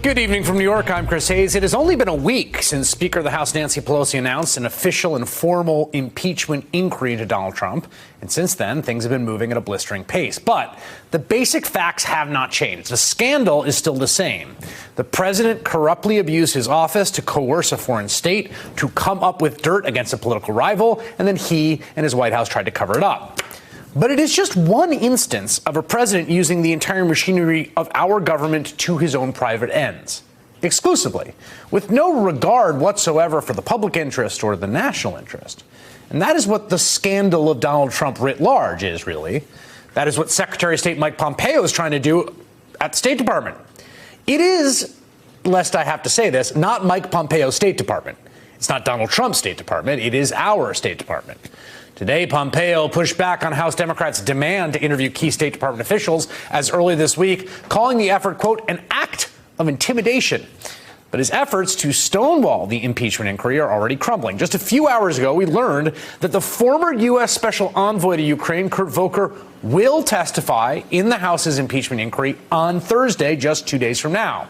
Good evening from New York. I'm Chris Hayes. It has only been a week since Speaker of the House Nancy Pelosi announced an official and formal impeachment inquiry into Donald Trump. And since then, things have been moving at a blistering pace. But the basic facts have not changed. The scandal is still the same. The president corruptly abused his office to coerce a foreign state to come up with dirt against a political rival, and then he and his White House tried to cover it up. But it is just one instance of a president using the entire machinery of our government to his own private ends, exclusively, with no regard whatsoever for the public interest or the national interest. And that is what the scandal of Donald Trump writ large is, really. That is what Secretary of State Mike Pompeo is trying to do at the State Department. It is, lest I have to say this, not Mike Pompeo's State Department. It's not Donald Trump's State Department. It is our State Department. Today, Pompeo pushed back on House Democrats' demand to interview key State Department officials as early this week, calling the effort, quote, an act of intimidation. But his efforts to stonewall the impeachment inquiry are already crumbling. Just a few hours ago, we learned that the former U.S. Special Envoy to Ukraine, Kurt Volker, will testify in the House's impeachment inquiry on Thursday, just 2 days from now.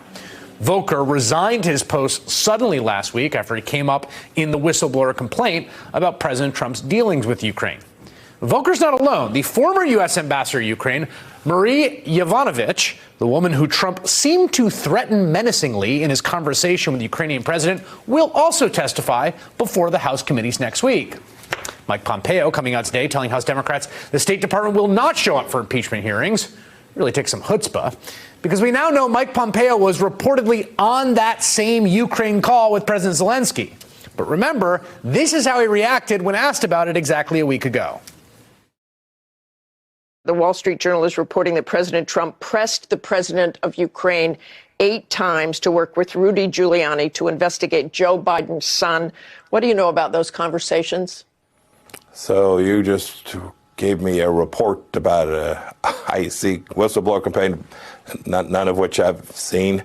Volker resigned his post suddenly last week after he came up in the whistleblower complaint about President Trump's dealings with Ukraine. Volker's not alone. The former U.S. ambassador to Ukraine, Marie Yovanovitch, the woman who Trump seemed to threaten menacingly in his conversation with the Ukrainian president, will also testify before the House committees next week. Mike Pompeo coming out today telling House Democrats the State Department will not show up for impeachment hearings. Really takes some chutzpah, because we now know Mike Pompeo was reportedly on that same Ukraine call with President Zelensky. But remember, this is how he reacted when asked about it exactly a week ago. The Wall Street Journal is reporting that President Trump pressed the president of Ukraine 8 times to work with Rudy Giuliani to investigate Joe Biden's son. What do you know about those conversations? So you just gave me a report about a high-seek whistleblower campaign, none of which I've seen.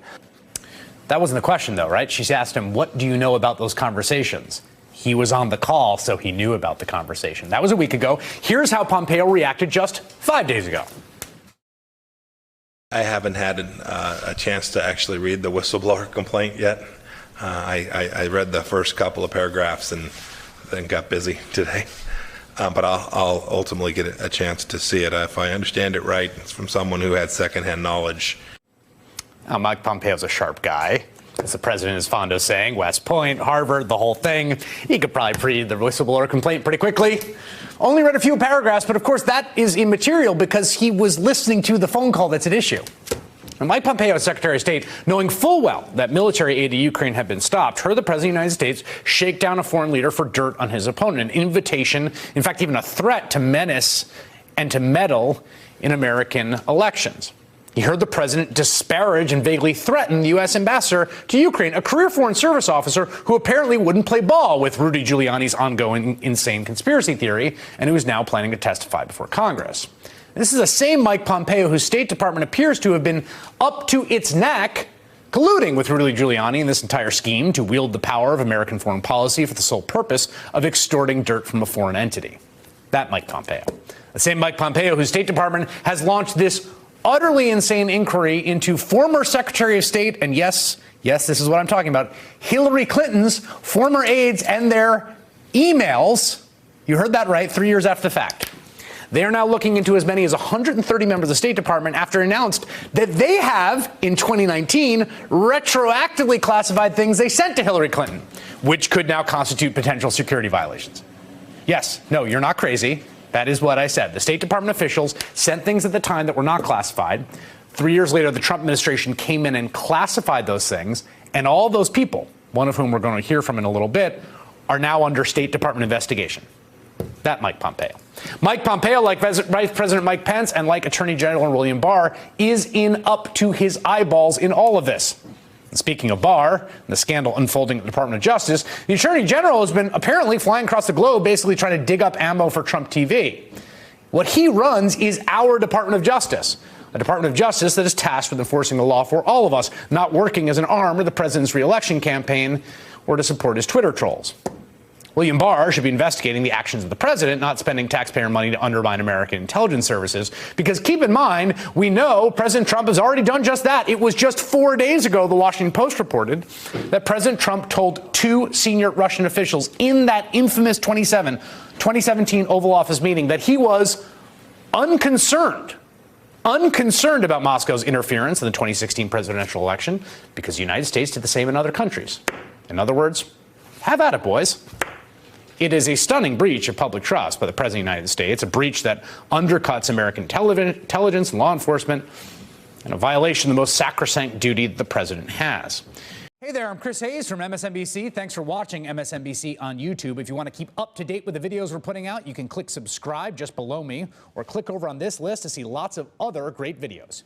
That wasn't the question, though, right? She asked him, what do you know about those conversations? He was on the call, so he knew about the conversation. That was a week ago. Here's how Pompeo reacted just 5 days ago. I haven't had a chance to actually read the whistleblower complaint yet. I read the first couple of paragraphs and then got busy today. But I'll ultimately get a chance to see it. If I understand it right, it's from someone who had secondhand knowledge. Mike Pompeo's a sharp guy, as the president is fond of saying. West Point, Harvard, the whole thing. He could probably read the whistleblower complaint pretty quickly. Only read a few paragraphs, but of course that is immaterial because he was listening to the phone call that's at issue. And Mike Pompeo, Secretary of State, knowing full well that military aid to Ukraine had been stopped, heard the President of the United States shake down a foreign leader for dirt on his opponent, an invitation, in fact, even a threat to menace and to meddle in American elections. He heard the president disparage and vaguely threaten the U.S. ambassador to Ukraine, a career Foreign Service officer who apparently wouldn't play ball with Rudy Giuliani's ongoing insane conspiracy theory and who is now planning to testify before Congress. This is the same Mike Pompeo whose State Department appears to have been up to its neck colluding with Rudy Giuliani in this entire scheme to wield the power of American foreign policy for the sole purpose of extorting dirt from a foreign entity. That Mike Pompeo. The same Mike Pompeo whose State Department has launched this utterly insane inquiry into former Secretary of State, and yes, this is what I'm talking about, Hillary Clinton's former aides and their emails. You heard that right, 3 years after the fact. They are now looking into as many as 130 members of the State Department after announced that they have, in 2019, retroactively classified things they sent to Hillary Clinton, which could now constitute potential security violations. Yes, no, you're not crazy. That is what I said. The State Department officials sent things at the time that were not classified. 3 years later, the Trump administration came in and classified those things, and all those people, one of whom we're going to hear from in a little bit, are now under State Department investigation. That Mike Pompeo. Mike Pompeo, like Vice President Mike Pence and like Attorney General William Barr, is in up to his eyeballs in all of this. And speaking of Barr, the scandal unfolding at the Department of Justice, the Attorney General has been apparently flying across the globe basically trying to dig up ammo for Trump TV. What he runs is our Department of Justice, a Department of Justice that is tasked with enforcing the law for all of us, not working as an arm of the president's re-election campaign or to support his Twitter trolls. William Barr should be investigating the actions of the president, not spending taxpayer money to undermine American intelligence services. Because keep in mind, we know President Trump has already done just that. It was just 4 days ago, the Washington Post reported, that President Trump told 2 senior Russian officials in that infamous 2017 Oval Office meeting that he was unconcerned about Moscow's interference in the 2016 presidential election because the United States did the same in other countries. In other words, have at it, boys. It is a stunning breach of public trust by the President of the United States, a breach that undercuts American intelligence and law enforcement, and a violation of the most sacrosanct duty that the President has. Hey there, I'm Chris Hayes from MSNBC. Thanks for watching MSNBC on YouTube. If you want to keep up to date with the videos we're putting out, you can click subscribe just below me, or click over on this list to see lots of other great videos.